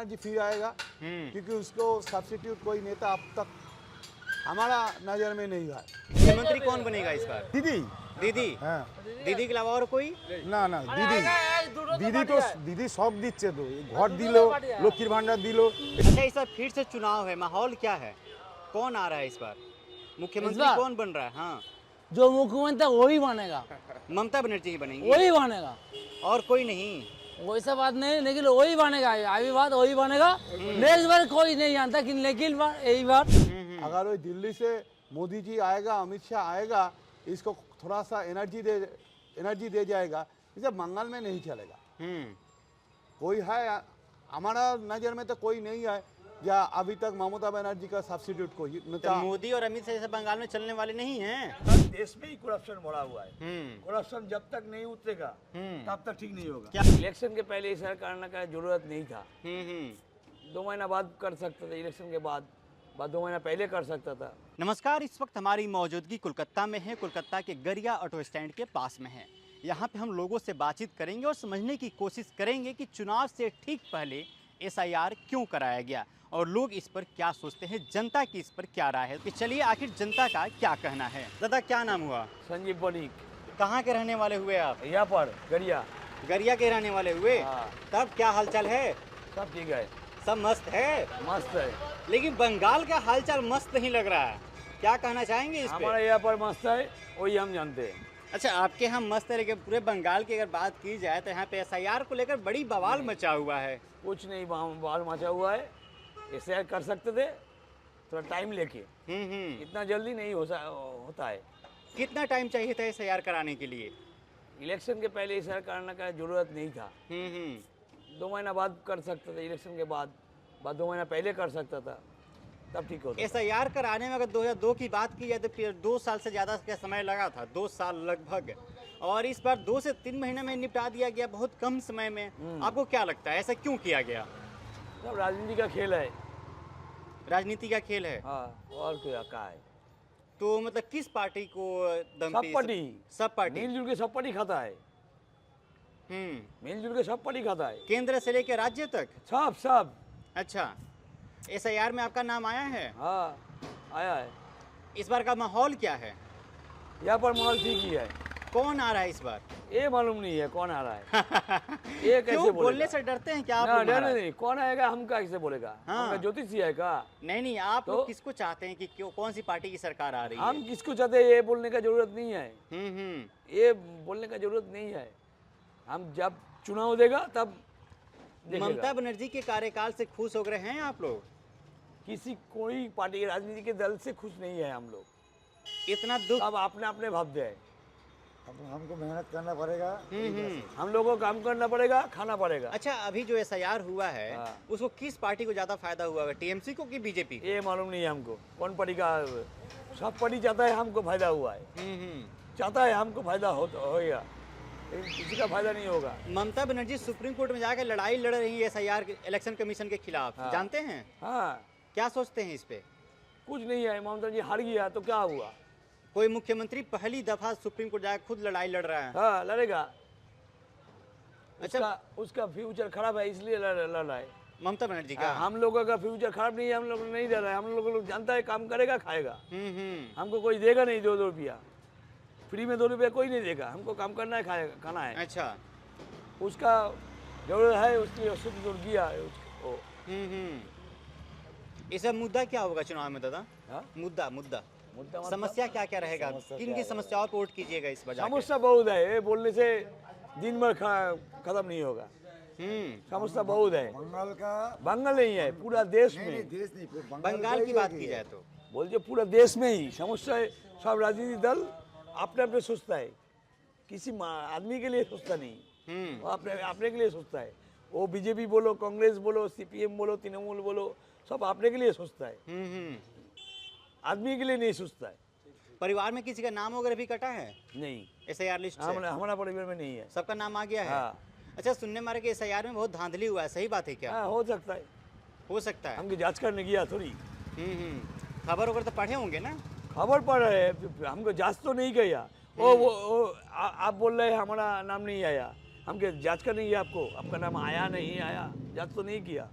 बनर्जी फिर आएगा, क्योंकि उसको सब्स्टिट्यूट कोई नेता अब तक हमारा नज़र में नहीं है। मुख्यमंत्री कौन बनेगा इस बार? दीदी। दीदी? हाँ। दीदी के अलावा और कोई? ना ना दीदी सब दिच्छे तो घर दिलो, लक्ष्मीर भांडार दिलो। अच्छा, इस बार फिर से चुनाव है, माहौल क्या है? कौन आ रहा है इस बार? मुख्यमंत्री कौन बन रहा है? हाँ, जो मुख्यमंत्री वही बनेगा। ममता बनर्जी ही बनेंगी? वही बनेगा, और कोई नहीं? वैसा बात नहीं, लेकिन वही बनेगा। अभी बात वही बनेगा। नेक्स्ट बार कोई नहीं जानता कि लेकिन बार यही बात। अगर वो दिल्ली से मोदी जी आएगा, अमित शाह आएगा, इसको थोड़ा सा एनर्जी दे जाएगा, इसे बंगाल में नहीं चलेगा। कोई है हमारा नज़र में तो कोई नहीं है या अभी तक ममता बनर्जी का सब्स्टिट्यूट कोई तो मोदी और अमित शाह जैसे बंगाल में चलने वाले नहीं हैं। सब देश में ही करप्शन बढ़ा हुआ है। करप्शन जब तक नहीं उतरेगा तब तक ठीक नहीं होगा। क्या? इलेक्शन के पहले ऐसा करने का जरूरत नहीं था। 2 महीना बाद कर सकता था, इलेक्शन के बाद 2 महीना पहले कर सकता था। नमस्कार, इस वक्त हमारी मौजूदगी कोलकाता में है। कोलकाता के गरिया ऑटो स्टैंड के पास में है। यहाँ पे हम लोगों से बातचीत करेंगे और समझने की कोशिश करेंगे कि चुनाव से ठीक पहले SIR क्यों कराया गया और लोग इस पर क्या सोचते हैं, जनता की इस पर क्या राय है। कि चलिए आखिर जनता का क्या कहना है। दादा, क्या नाम हुआ? संजीव बनीक। कहाँ के रहने वाले हुए आप? यहाँ पर गरिया। गरिया के रहने वाले हुए? हाँ। तब क्या हालचाल है? सब ठीक है, सब मस्त है? मस्त है। लेकिन बंगाल का हालचाल मस्त नहीं लग रहा है, क्या कहना चाहेंगे इस पे? हमारे यहाँ पर मस्त है, वही हम जानते हैं। अच्छा, आपके यहाँ मस्त है, लेकिन पूरे बंगाल की अगर बात की जाए तो यहाँ पे SIR को लेकर बड़ी बवाल मचा हुआ है। कुछ नहीं बाल मचा हुआ है। SIR कर सकते थे थोड़ा टाइम लेके, इतना जल्दी नहीं होता है। कितना टाइम चाहिए था SIR कराने के लिए? इलेक्शन के पहले SIR करने का जरूरत नहीं था। 2 महीना बाद कर सकता था, इलेक्शन के बाद 2 महीना पहले कर सकता था, तब ठीक होता। SIR कराने में अगर 2002 की बात की जाए तो फिर 2 साल से ज़्यादा का समय लगा था, 2 साल लगभग, और इस बार 2 से 3 महीने में निपटा दिया गया, बहुत कम समय में। आपको क्या लगता है ऐसा क्यों किया गया? सब राजनीति का खेल है। राजनीति का खेल है? हाँ, और क्या है। तो मतलब किस पार्टी को दम पे? सब पार्टी मिलजुल के सब पार्टी खाता है। मिलजुल के सब पार्टी खाता है, केंद्र से लेकर राज्य तक सब। अच्छा, SIR में आपका नाम आया है? हाँ, आया है। इस बार का माहौल क्या है? यहाँ पर माहौल ठीक ही है। कौन आ रहा है इस बार? ये मालूम नहीं है कौन आ रहा है। ये कैसे बोलने से डरते हैं क्या आप? नहीं, कौन आएगा हम कैसे बोलेगा? हाँ। ज्योतिषी है का? नहीं, आप लोग किसको चाहते हैं कि कौन सी पार्टी की सरकार आ रही है? हम किसको चाहते हैं ये बोलने का जरूरत नहीं है। ये बोलने का जरूरत नहीं है। हम जब चुनाव देगा तब ममता बनर्जी के कार्यकाल से खुश हो गए हैं आप लोग? कोई पार्टी राजनीति के दल से खुश नहीं है हम लोग। इतना दुख अब अपने भावते हैं। हमको मेहनत करना पड़ेगा, हम लोगों को काम करना पड़ेगा, खाना पड़ेगा। अच्छा, अभी जो SIR हुआ है उसको किस पार्टी को ज्यादा फायदा हुआ है, TMC को कि BJP? ये मालूम नहीं है हमको कौन पार्टी का। सब पार्टी चाहता है हमको फायदा हुआ है, चाहता है हमको फायदा होगा, किसी का फायदा नहीं होगा। ममता बनर्जी सुप्रीम कोर्ट में जाकर लड़ाई लड़ रही है SIR इलेक्शन कमीशन के खिलाफ, जानते हैं? हाँ, क्या सोचते हैं इस पे? कुछ नहीं है, ममता जी हार गया तो क्या हुआ? कोई मुख्यमंत्री पहली दफा सुप्रीम कोर्ट जाकर खुद लड़ाई लड़ रहा है। हाँ, लड़ेगा। अच्छा, उसका फ्यूचर खराब है इसलिए लड़ रहा है। ममता बनर्जी का? हम लोगों का फ्यूचर खराब नहीं है, हम लोग नहीं लड़ रहा है। हम लोग जानता है काम करेगा, खाएगा। हमको कोई देगा नहीं 2 रुपया फ्री में, 2 रुपया कोई नहीं देगा। हमको काम करना है, खाएगा, खाना है। अच्छा, उसका जरूरत है, उसके सुध किया है उसको। इस मुद्दा क्या होगा चुनाव में दादा? मुद्दा समस्या क्या क्या रहेगा? किन की समस्याओं पर वोट कीजिएगा इस बार? समस्या बहुत है, ये बोलने से दिन भर खत्म नहीं होगा। समस्या बहुत है। बंगाल नहीं है, पूरा देश में। बंगाल की बात की जाए तो बोलिए पूरा देश में ही समस्या है। सब राजनीतिक दल अपने सोचता है, किसी आदमी के लिए सोचता नहीं, वो अपने के लिए सोचता है। वो BJP बोलो, कांग्रेस बोलो, CPM बोलो, तृणमूल बोलो, सब अपने के लिए सोचता है, आदमी के लिए नहीं सोचता है। परिवार में किसी का नाम वगैरह भी कटा है? नहीं, SIR लिस्ट से? हमारा परिवार में नहीं है। सबका नाम आ गया है? हाँ। अच्छा, सुनने मारे कि SIR में बहुत धांधली हुआ है, सही बात है क्या? हाँ, हो सकता है। हो सकता है। हमको जांच करने गया थोड़ी। खबर वगैरह तो पढ़े होंगे ना? खबर पढ़ रहे हैं, हमको जांच तो नहीं किया। वो आप बोल रहे हैं हमारा नाम नहीं आया, हम क्या जांच करनी है आपको? आपका नाम आया नहीं आया, जांच तो नहीं किया।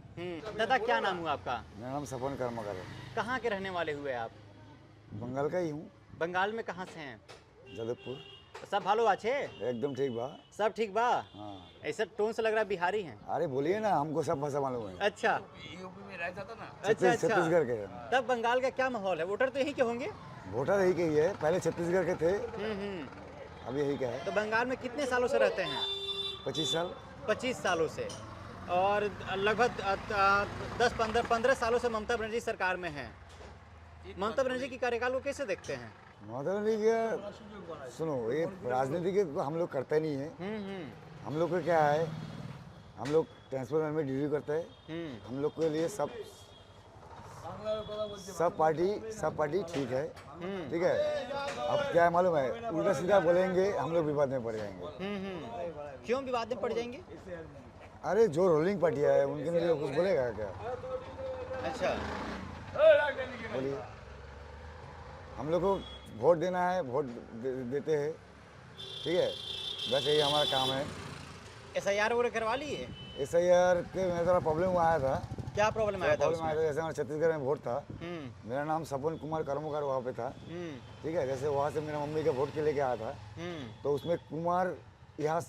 दादा क्या नाम हुआ आपका? मेरा नाम सपन कर्मकर है। कहाँ के रहने वाले हुए आप? बंगाल का ही हूँ। बंगाल में कहाँ से हैं? जदबपुर। सब भालो आछे? एकदम ठीक बा। सब ठीक बा? हाँ। ऐसा टोन से लग रहा है बिहारी हैं। अरे बोलिए ना, हमको सब भाषा मालूम है। अच्छा यूपी में रहता था ना। अच्छा छत्तीसगढ़ के। तब बंगाल का क्या माहौल है? वोटर तो यहीं के होंगे? वोटर यही के ही है, पहले छत्तीसगढ़ के थे, अब यही का है। तो बंगाल में कितने सालों से रहते हैं? 25 साल। 25 सालों से। और लगभग 10-15 सालों से ममता बनर्जी सरकार में है। ममता बनर्जी की कार्यकाल को कैसे देखते हैं? ममता बनर्जी का सुनो, ये राजनीति के हम लोग करते नहीं है। हम लोग को क्या है, हम लोग ट्रांसपोर्ट में ड्यूटी करते हैं। हम लोग के लिए सब पार्टी ठीक है। ठीक है। अब क्या है मालूम है, उल्टा सीधा बोलेंगे हम लोग विवाद में पड़ जाएंगे। क्यों विवाद में पड़ जाएंगे? अरे जो रोलिंग पार्टी है उनके लिए कुछ बोलेगा क्या? अच्छा बोलिए। हम लोग को वोट देना है, वोट देते हैं। ठीक है, बस यही हमारा काम है। SIR वगैरह करवा लिए? SIR के मेरा थोड़ा प्रॉब्लम आया था। क्या प्रॉब्लम आया था? प्रॉब्लम आया था, जैसे हमारे छत्तीसगढ़ में वोट था। मेरा नाम सपन कुमार कर्मकार वहाँ पे था। ठीक है, जैसे वहाँ से मेरा मम्मी का वोट के लेके आया था, तो उसमें कुमार यहाँ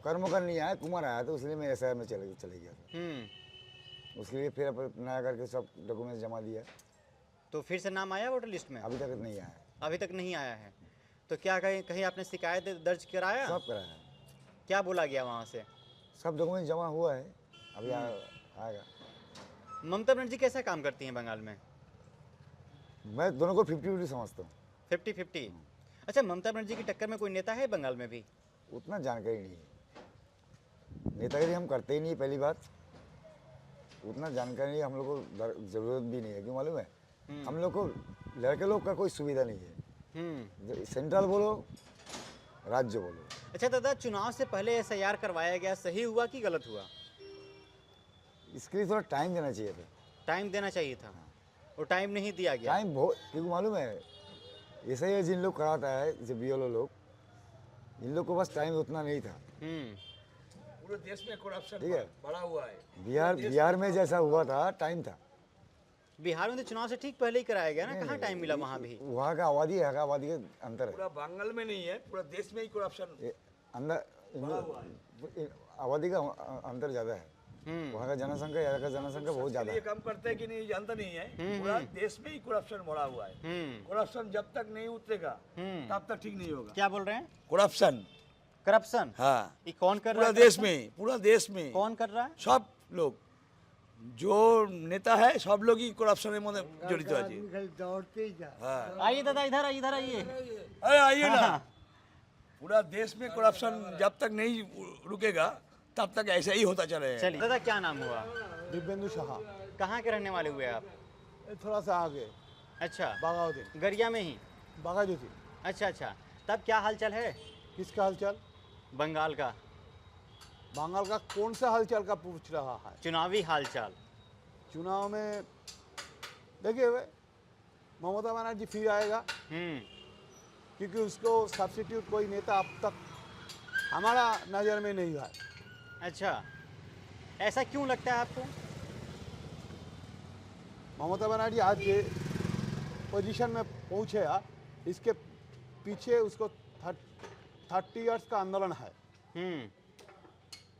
कर्मकार नहीं आया, कुमार आया था, इसलिए मैं SIR में चले गया था। उसके लिए फिर नया करके सब डॉक्यूमेंट्स जमा दिया। तो फिर से नाम आया वोटर लिस्ट में? अभी तक नहीं आया। अभी तक नहीं आया है। तो क्या कहीं आपने शिकायत दर्ज कराया? सब कराया। क्या बोला गया वहाँ से? सब डॉक्यूमेंट जमा हुआ है, अभी आएगा। ममता बनर्जी कैसा काम करती हैं बंगाल में? मैं दोनों को 50-50 समझता हूँ। 50-50। अच्छा, ममता बनर्जी की टक्कर में कोई नेता है बंगाल में भी? उतना जानकारी नहीं है। नेतागिरी हम करते ही नहीं, पहली बात। उतना जानकारी नहीं, हम लोग को ज़रूरत भी नहीं है। क्यों मालूम है, हम लोग को लड़के लोग का कोई सुविधा नहीं है। सेंट्रल बोलो, राज्य बोलो। अच्छा दादा, चुनाव से पहले SIR करवाया गया, सही हुआ कि गलत हुआ? इसके लिए थोड़ा टाइम देना चाहिए था। टाइम देना चाहिए था, वो टाइम नहीं दिया गया। टाइम बहुत, क्योंकि मालूम है SIR जिन लोग कराता है, जैसे BLO लोग, इन लोग को बस टाइम उतना नहीं था। पूरे देश में करप्शन ठीक है, बढ़ा हुआ है। बिहार में जैसा हुआ था, टाइम था। बिहार में तो चुनाव से ठीक पहले ही कराया गया ना, कहाँ टाइम मिला वहाँ भी? वहाँ का आबादी है, का आबादी के अंतर है। पूरा बंगाल में नहीं है, पूरा देश में ही करप्शन अंदर आबादी का अंतर ज़्यादा है। वहाँ का जनसंख्या, यहाँ का जनसंख्या बहुत ज़्यादा ये है। काम करते हैं कि नहीं जानता नहीं है। पूरा देश में ही करप्शन बढ़ा हुआ है। करप्शन जब तक नहीं उतरेगा तब तक ठीक नहीं होगा। क्या बोल रहे हैं? करप्शन। करप्शन? हाँ, ये कौन कर रहा पूरा है? देश में, पूरा देश में कौन कर रहा है? सब लोग, जो नेता है सब लोग ही करप्शन में जड़ित है। हाँ, आइए दादा, इधर आइए, इधर आइए। अरे आइए ना। पूरा देश में करप्शन जब तक नहीं रुकेगा तब तक ऐसे ही होता चलेगा। चलिए दादा, क्या नाम हुआ? दिव्येंदु शाह। कहाँ के रहने वाले हुए आप? ये थोड़ा सा आगे अच्छा, बागावती, गरिया में ही? बागाजोती। अच्छा। तब क्या हालचाल है किसका हालचाल? बंगाल का? बंगाल का कौन सा हालचाल का पूछ रहा है? चुनावी हालचाल। चुनाव में देखिए ममता बनर्जी फिर आएगा, क्योंकि उसको सब्स्टिट्यूट कोई नेता अब तक हमारा नज़र में नहीं है। अच्छा, ऐसा क्यों लगता है आपको? ममता बनर्जी आज ये पोजीशन में पहुँचे, इसके पीछे उसको 30 इयर्स का आंदोलन है।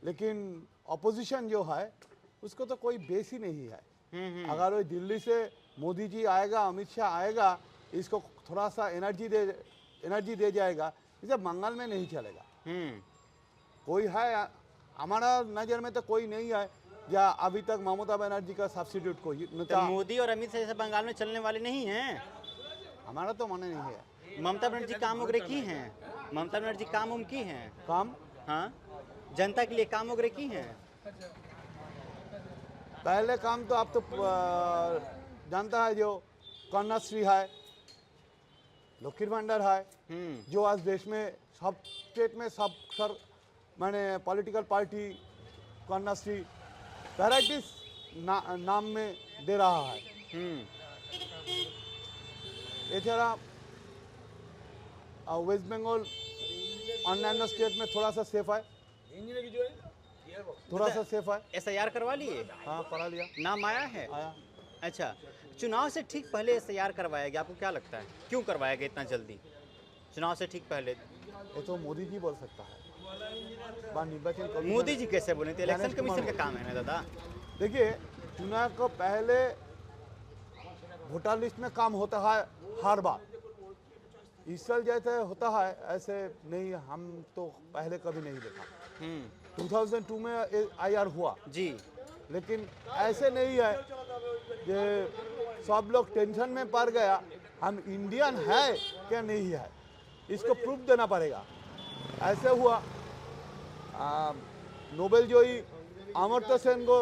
लेकिन अपोजिशन जो है उसको तो कोई बेस ही नहीं है। अगर वो दिल्ली से मोदी जी आएगा, अमित शाह आएगा, इसको थोड़ा सा एनर्जी दे जाएगा, इसे बंगाल में नहीं चलेगा। कोई है हमारा नज़र में तो कोई नहीं है या अभी तक ममता बनर्जी का सब्स्टिट्यूट कोई तो नेता मोदी और अमित शाह जैसे बंगाल में चलने वाले नहीं हैं। हमारा तो मन नहीं है। ममता बनर्जी काम वगैरह की हैं? ममता बनर्जी काम उम की हैं? काम हाँ, जनता के लिए काम वगैरह की हैं? पहले काम तो आप तो जानता है, जो कन्याश्री है, लक्ष्मी भंडार है, जो आज देश में सब स्टेट में सब सर मैंने पॉलिटिकल पार्टी कन्याश्री वैराइटीज नाम में दे रहा है। এছাড়া वेस्ट बंगाल अन्य स्टेट में थोड़ा सा सेफ है, इंजन की जो है गियर बॉक्स थोड़ा सा सेफ है। SIR करवा लिए, हाँ करा लिया, नाम आया है। आया। अच्छा, चुनाव से ठीक पहले SIR करवाया गया, आपको क्या लगता है क्यों करवाया गया इतना जल्दी? चुनाव से ठीक पहले ये तो मोदी जी बोल सकता है। निर्वाचन कमीशन- मोदी जी कैसे बोले थे? इलेक्शन गणेश कुमार कमीशन का काम है ना दादा। देखिए, चुनाव को पहले वोटर लिस्ट में काम होता है हर बार। इस साल जैसे होता है ऐसे नहीं, हम तो पहले कभी नहीं देखा। 2002 में IR हुआ जी, लेकिन ऐसे नहीं है कि सब लोग टेंशन में पड़ गया हम इंडियन है क्या नहीं है, इसको प्रूफ देना पड़ेगा। ऐसे हुआ नोबेल जोई अमर्त्य सेन को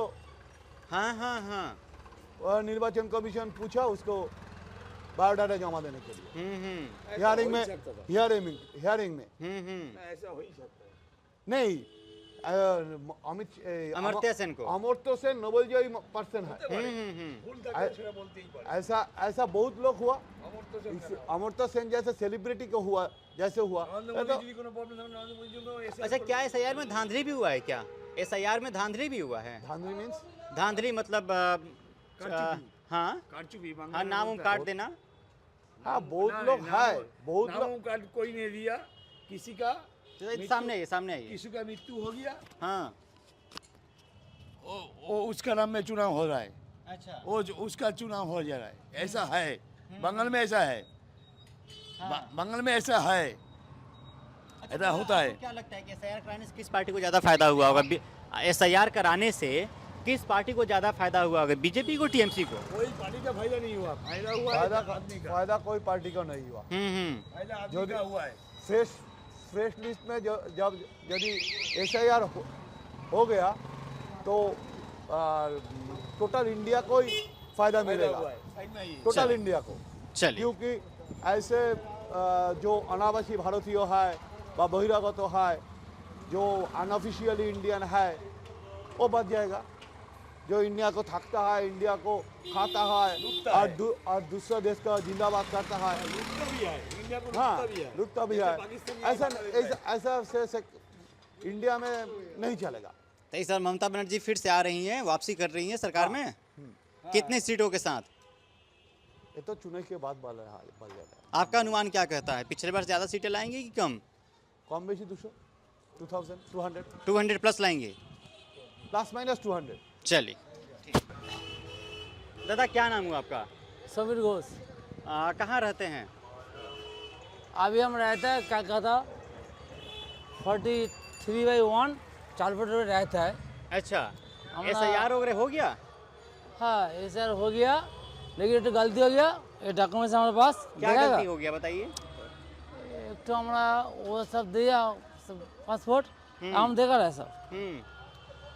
हाँ हाँ हाँ, निर्वाचन कमीशन पूछा उसको बायोडाटा जमा देने के लिए हियरिंग में ऐसा हो ही सकता है। नहीं अमर्त्य सेन को। अमर्त्य सेन नोबेल जोई पर्सन है। भूल था क्या बोलते ही पड़े। ऐसा बहुत लोग हुआ। अमर्त्य सेन इस अमर्त्य सेन जैसे सेलिब्रिटी को हुआ जैसे हुआ नरेंद्र मोदी जी को प्रॉब्लम, नरेंद्र मोदी जी को ऐसे अच्छा, क्या SIR में धांधली भी हुआ है क्या? SIR में धांधली भी हुआ है? धांधली मीन्स धांधली मतलब हाँ कारचुपी मांगा हाँ, नाम काट देना। हाँ बहुत लोग है, बहुत लोग नामों का कोई नहीं दिया, किसी का सामने आइए, सामने आइए। किसी का मृत्यु हो गया, हाँ, वो उसका नाम में चुनाव हो रहा है, अच्छा, वो उसका चुनाव हो जा रहा है। ऐसा है बंगाल में, ऐसा है बंगाल में, ऐसा है, ऐसा होता है। आपको क्या लगता है कि SIR कराने से किस पार्टी को ज़्यादा फायदा हुआ होगा? SIR कराने से किस पार्टी को ज़्यादा फायदा हुआ होगा, बीजेपी को, TMC को? कोई पार्टी का फायदा नहीं हुआ, फायदा हुआ है आदमी का, फायदा कोई पार्टी का नहीं हुआ। फायदा आदमी का हुआ है। फ्रेश लिस्ट में जब यदि SIR हो गया तो टोटल इंडिया को ही फायदा मिलेगा, हुआ है, साइड में आइए। टोटल इंडिया को। चलिए, क्योंकि ऐसे जो अनावासी भारतीय है व बहिरागत है, जो अनऑफिशियली इंडियन है वो बच जाएगा। जो इंडिया को थकता है, इंडिया को खाता है और दूसरे देश का जिंदाबाद करता है, लुटता भी है, इंडिया को हाँ लुटता भी है। रुकता भी है। जैसे पाकिस्तान में ऐसा ऐसा ऐसा से इंडिया में नहीं चलेगा। तो इस बार ममता बनर्जी फिर से आ रही हैं, वापसी कर रही हैं सरकार में, कितने सीटों के साथ? ये तो चुनाव के बाद बल जाता है। आपका अनुमान क्या कहता है, पिछले बार ज़्यादा सीटें लाएंगे कि कम? कम बेशी 200 200 प्लस लाएंगे, प्लस माइनस 200। चलिए। दादा क्या नाम हुआ आपका? समीर घोष। कहाँ रहते हैं? अभी हम रहते हैं क्या कहता 43/1 4 फुट रोड रहता है। अच्छा, हमारा- SIR वगैरह हो गया? हाँ SIR हो गया, लेकिन एक तो गलती हो गया, ये डॉक्यूमेंट्स हमारे पास क्या देगा? गलती हो गया बताइए। एक तो हमारा वो सब दिया पासपोर्ट हम देगा रहे सब,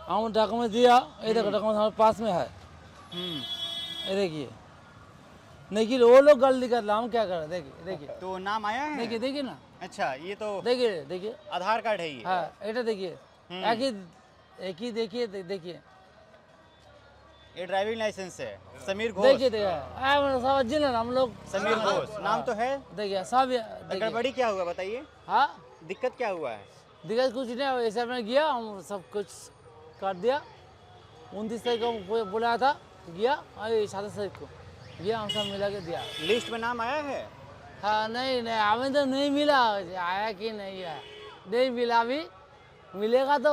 हम डॉक्यूमेंट दिया, ये देखो डॉक्यूमेंट हमारे पास में है, ये देखिए। लेकिन वो लोग गलती कर रहा, हम क्या कर रहे, देखिए देखिए तो नाम आया है? देखिए देखिए ना, अच्छा, ये तो देखिए देखिए, आधार कार्ड है ये? हाँ ये देखिए, एक ही देखिए देखिए ये ड्राइविंग लाइसेंस है, समीर घोष। देखिए देखिए सब जिले हम लोग समीर घोष नाम तो है। देखिए सब देखिए। गड़बड़ी क्या हुआ बताइए, हाँ दिक्कत क्या हुआ है? दिक्कत कुछ नहीं, ऐसे में गया हम सब कुछ कर दिया। 29 तारीख को बुलाया था, गया, और 27 तारीख को गया, हम सब मिला के दिया। लिस्ट में नाम आया है? हाँ नहीं नहीं हमें तो नहीं मिला, आया कि नहीं आया नहीं मिला, अभी मिलेगा तो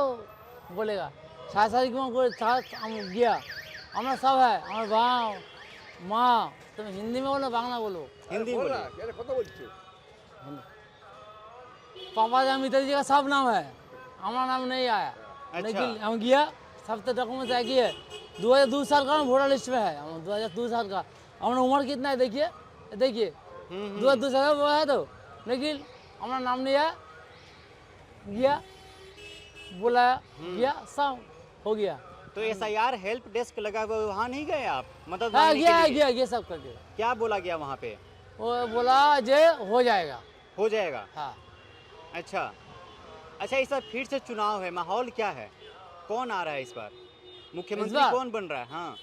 बोलेगा। 7 तारीख को हम गया, हमारा सब है, हमारे भाव माँ, तुम हिंदी में बोलो बांग्ला बोलो? हिंदी बोलो। पापा जी मित्र जी का सब नाम है, हमारा नाम नहीं आया। अच्छा। लेकिन हम गया, सब तो डॉक्यूमेंट आगे है। 2002 साल का हम वोटर लिस्ट में है, हम 2002 साल का। हमारा उम्र कितना है देखिए, देखिए 2002 साल का वो है तो, लेकिन हमारा नाम नहीं आया। गया बुलाया, गया, सब हो गया। तो SIR हेल्प डेस्क लगा हुआ है, वहाँ नहीं गए आप मदद हाँ मांगने गया के लिए? गया सब कर दिया। क्या बोला गया वहाँ पे? वो बोला जे हो जाएगा। हो जाएगा। हाँ अच्छा अच्छा, इस बार फिर से चुनाव है, माहौल क्या है, कौन आ रहा है इस बार? मुख्यमंत्री बार? कौन बन रहा है? हाँ,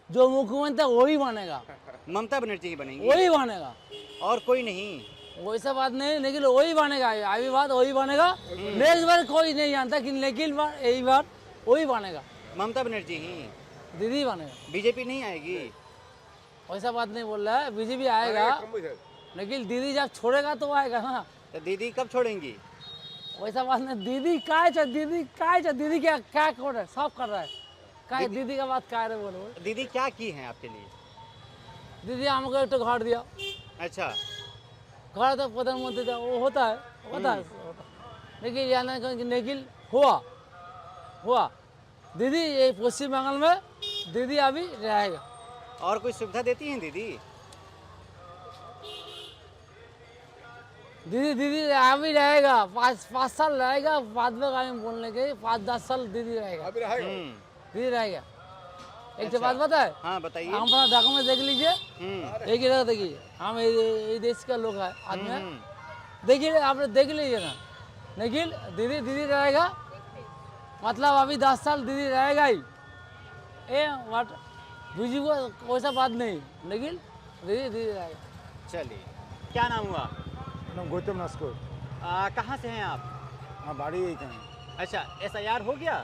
जो मुख्यमंत्री वही बनेगा, ममता बनर्जी ही बनेंगी, वही बनेगा। और कोई नहीं? वैसा बात नहीं, लेकिन वही बनेगा, अभी बात वही बनेगा। नेक्स्ट बार कोई नहीं जानता कि लेकिन यही बार वही बनेगा, ममता बनर्जी ही, दीदी बनेगा। बीजेपी नहीं आएगी? वैसा बात नहीं बोल रहा है, बीजेपी आएगा, लेकिन दीदी जब छोड़ेगा तो आएगा ना। तो दीदी कब छोड़ेंगी? वैसा बात नहीं, दीदी काय चाहे, दीदी क्या क्या कर रहा है, सब कर रहा है, काय दीदी का बात काय रहे बोलो। दीदी क्या की है आपके लिए? दीदी हमको एक तो घर दिया, अच्छा, घर तो प्रधानमंत्री था, वो होता है, होता है। लेकिन यहाँ लेकिन हुआ दीदी ये पश्चिम बंगाल में दीदी अभी रहेगा। और कोई सुविधा देती हैं दीदी? दीदी अभी रहेगा, 5 साल रहेगा, बाद में आगे बोलने के 5-10 साल दीदी रहेगा, दीदी रहेगा। एक तो बात बताए, हाँ बताइए। हम अपना डॉक्यूमेंट देख लीजिए, एक ही जगह देखिए, हम ये देश का लोग है आदमी है, देखिए आपने देख लीजिए ना। लेकिन दीदी रहेगा, मतलब अभी 10 साल दीदी रहेगा ही। वाट बीजी को वैसा बात नहीं, लेकिन दीदी रहेगा। चलिए, क्या नाम हुआ? नाम गौतम नस्कर। कहाँ से हैं आप? हाँ बाड़ी এইখানে। अच्छा, SIR हो गया?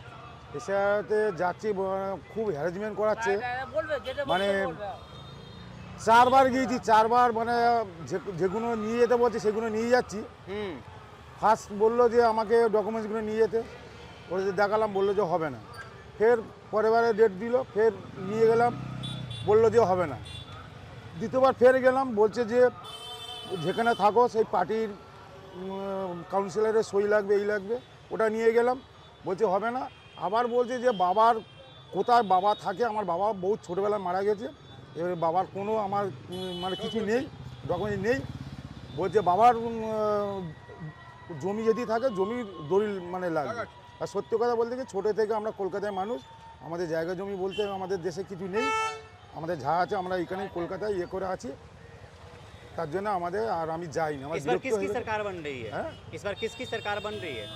এসাতে যাচ্ছি খুব হ্যারাসমেন্ট করাচ্ছে, মানে মানে 4 বার গিয়েছি, 4 বার মানে যেগুলো নিয়ে যেতে বলছে সেগুলো নিয়ে যাচ্ছি। ফার্স্ট বললো যে আমাকে ডকুমেন্টসগুলো নিয়ে যেতে, ওদের দেখালাম, বললো যে হবে না। ফের পরেরবারে ডেট দিল, ফের নিয়ে গেলাম, বললো যে হবে না। দ্বিতীয়বার ফের গেলাম, বলছে যে যেখানে থাকো সেই পার্টির কাউন্সিলরের সই লাগবে, এই লাগবে, ওটা নিয়ে গেলাম, বলছে হবে না। আবার বলছে যে বাবার কোথায় বাবা থাকে, আমার বাবা বহুত ছোটোবেলায় মারা গেছে, এবারে বাবার কোনো আমার মানে কিছু নেই, ডকুমেন্ট নেই। বলছে বাবার জমি যদি থাকে জমির দলিল মানে লাগবে। আর সত্যি কথা বলতে কি, ছোটো থেকে আমরা কলকাতায় মানুষ, আমাদের জায়গা জমি বলতে আমাদের দেশে কিছু নেই, আমাদের যা আছে আমরা এখানে কলকাতায় ইয়ে করে আছি, তার জন্য আমাদের আর আমি যাই না। इस बार किसकी सरकार बन रही है? हाँ? इस बार किसकी सरकार बन रही है?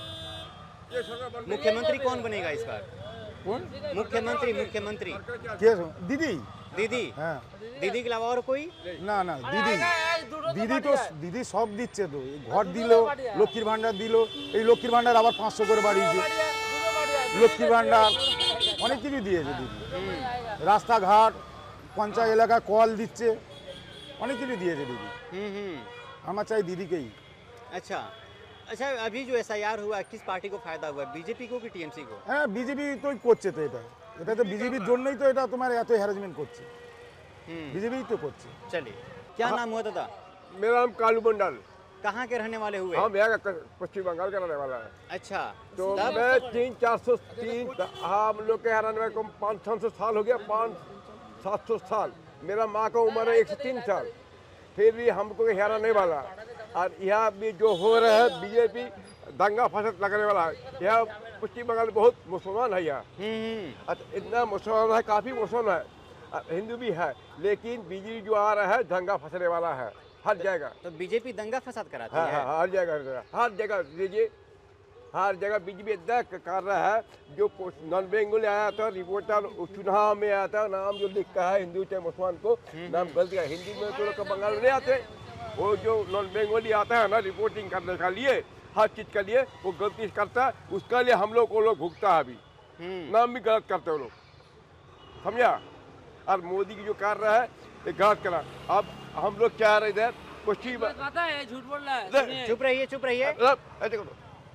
मुख्यमंत्री कौन बनेगा इस बार? কোন मुख्यमंत्री কে দিদি? दीदी? হ্যাঁ दीदी के अलावा और कोई? না না দিদি তো দিদি সব দিচ্ছে তো, এই ঘর দিল, লক্ষ্মীর ভাণ্ডার দিল, এই লক্ষ্মীর ভাণ্ডার আবার 500 করে বাড়িয়েছে, লক্ষ্মীর ভাণ্ডার অনেক কিছু দিয়েছে দিদি, রাস্তাঘাট, পঞ্চায়েত এলাকায় কল দিচ্ছে, অনেক কিছু দিয়েছে দিদি। আমার চাই দিদিকেই। अच्छा अच्छा, अभी जो SIR हुआ किस पार्टी को फायदा हुआ, बीजेपी को कि TMC को? হ্যাঁ বিজেপি তো করছে, তো এটা তো বিজেপির জন্যই তো এটা তোমার এত হ্যারাসমেন্ট করছে, বিজেপিই তো করছে। चलिए, क्या नाम हुआ दादा? मेरा नाम कालू मंडल। कहाँ के रहने वाले हुए? हम यहाँ का पश्चिम बंगाल का रहने वाला है। अच्छा, तो तब मैं 300-403 हम लोग के यहाँ रहने वाले को 500-600 साल हो गया, 500-700 साल। मेरा माँ का उम्र है 103 साल, फिर भी हमको यहाँ रहने वाला। और यहाँ भी जो हो रहा है बीजेपी दंगा फसद लगने वाला है। यहाँ पश्चिम बंगाल बहुत मुसलमान है यहाँ, इतना मुसलमान है, काफ़ी मुसलमान है, हिंदू भी है, लेकिन बीजेपी जो आ रहा है दंगा फंसने वाला है हर जगह। तो बीजेपी दंगा फसाद कराती हाँ है? हाँ, हर जगह लीजिए, हर जगह बीजेपी इतना कर रहा है। जो नॉन बेंगोली आया था रिपोर्टर चुनाव में आया था, नाम जो लिखा है हिंदू चाहे मुसलमान को नाम गलत है, हिंदी में तो लोग बंगाल में नहीं आते, वो जो नॉन बेंगोली आता है ना रिपोर्टिंग करने का लिए, हर चीज़ के लिए वो गलती करता है, उसका लिए हम लोग वो लोग भुगता है अभी, नाम भी गलत करते वो लोग, समझा। और मोदी की जो कर रहा है ये गलत करा। अब हम लोग क्या रहे इधर पश्चिम, कहता है झूठ बोल रहा है, चुप रहिए चुप रहिए। देखो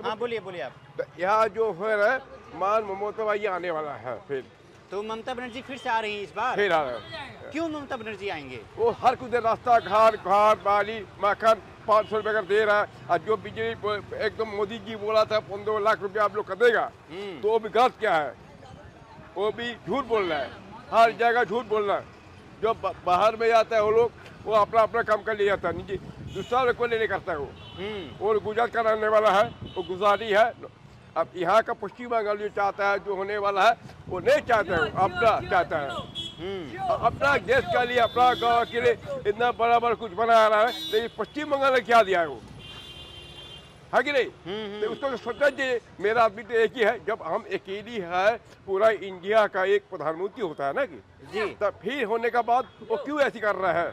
हाँ बोलिए बोलिए आप। यहाँ जो हो रहा है मान ममता भाई आने वाला है, फिर तो ममता बनर्जी फिर से आ रही है इस बार? फिर आ रहा है। क्यों ममता बनर्जी आएंगे? वो हर कुछ रास्ता घाट बाली मक्खन 500 रुपये का दे रहा है। और जो बीजेपी एकदम मोदी जी बोला था 15 लाख रुपया आप लोग कर देगा, तो वो भी गलत क्या है, वो भी झूठ बोल रहा है, हर जगह झूठ बोल रहा है। जो बाहर में जाता है वो लोग वो अपना अपना काम कर ले जाता है, निजी दूसरा लोग को नहीं करता है वो। और गुजरात का रहने वाला है, वो गुजराती है। अब यहाँ का पश्चिम बंगाल जो चाहता है जो होने वाला है वो नहीं चाहता है, वो अपना चाहता है, अपना देश के लिए अपना गाँव के लिए इतना बड़ा बड़ा कुछ बना रहा है, लेकिन पश्चिम बंगाल ने क्या दिया है वो, है कि नहीं। तो उसको सोचना चाहिए। मेरा आदमी तो एक ही है, जब हम अकेली है पूरा इंडिया का एक प्रधानमंत्री होता है ना कि जी, तब फिर होने के बाद वो क्यों ऐसी कर रहा है,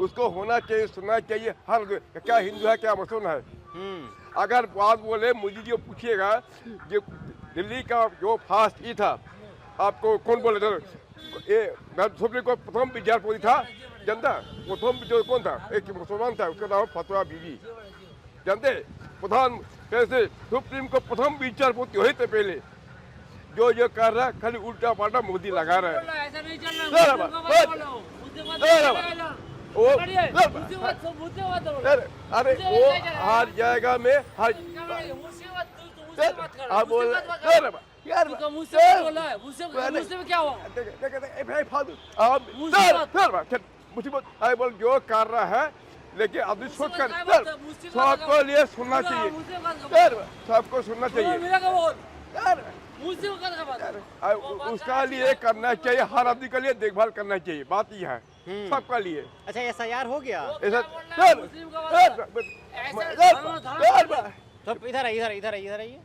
उसको होना चाहिए, सुनना चाहिए। हर क्या हिंदू है क्या मुसलमान है। अगर बात बोले मोदी जी को पूछिएगा कि दिल्ली का जो फास्ट ई था, आपको कौन बोले थे ये सुप्रीम कोर्ट प्रथम विचारपति था जनता, प्रथम जो कौन था, एक मुसलमान था, उसका नाम फतवा बीबी जानते। प्रधान कैसे सुप्रीम कोर्ट प्रथम विचारपति वही थे पहले। जो कर रहा है खाली उल्टा पाल्टा मोदी लगा रहा है। ऐसा नहीं चलना। अरे वो हार जाएगा मैं हार आप बोल यार मुझसे क्या हुआ? मुसीबत आई बोल जो कर रहा है, लेकिन अभी सोच कर सबको लिए सुनना चाहिए, सबको सुनना चाहिए। उसका लिए करना चाहिए, हर आदमी के लिए देखभाल करना चाहिए। बात यह है सबका लिए। अच्छा एसआईआर हो गया? तो इधर आइए, इधर आइए, इधर आइए।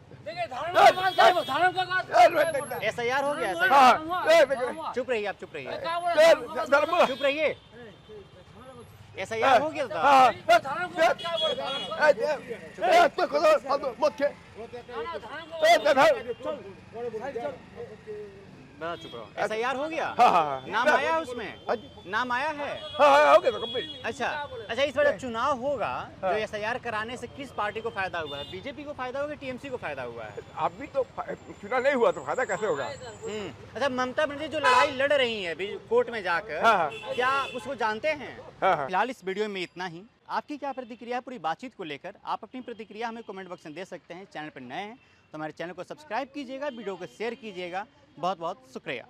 एसआईआर हो गया? चुप रहिए, आप चुप रहिए, चुप रहिए। एसआईआर हो गया था? चुप रहो। एसआईआर हो गया? नाम आया है उसमें? नाम आया है? हो गया कंप्लीट। अच्छा अच्छा, इस बार चुनाव होगा, जो एसआईआर कराने से किस पार्टी को फायदा हुआ है? बीजेपी को फायदा होगा, टीएमसी को फायदा हुआ है? अभी तो चुनाव नहीं हुआ तो फायदा कैसे होगा? अच्छा, ममता बनर्जी जो लड़ाई लड़ रही है कोर्ट में जाकर, क्या उसको जानते हैं? फिलहाल इस वीडियो में इतना ही। आपकी क्या प्रतिक्रिया है पूरी बातचीत को लेकर? आप अपनी प्रतिक्रिया हमें कमेंट बॉक्स में दे सकते हैं। चैनल पर नए हैं तो हमारे चैनल को सब्सक्राइब कीजिएगा, वीडियो को शेयर कीजिएगा। बहुत बहुत शुक्रिया।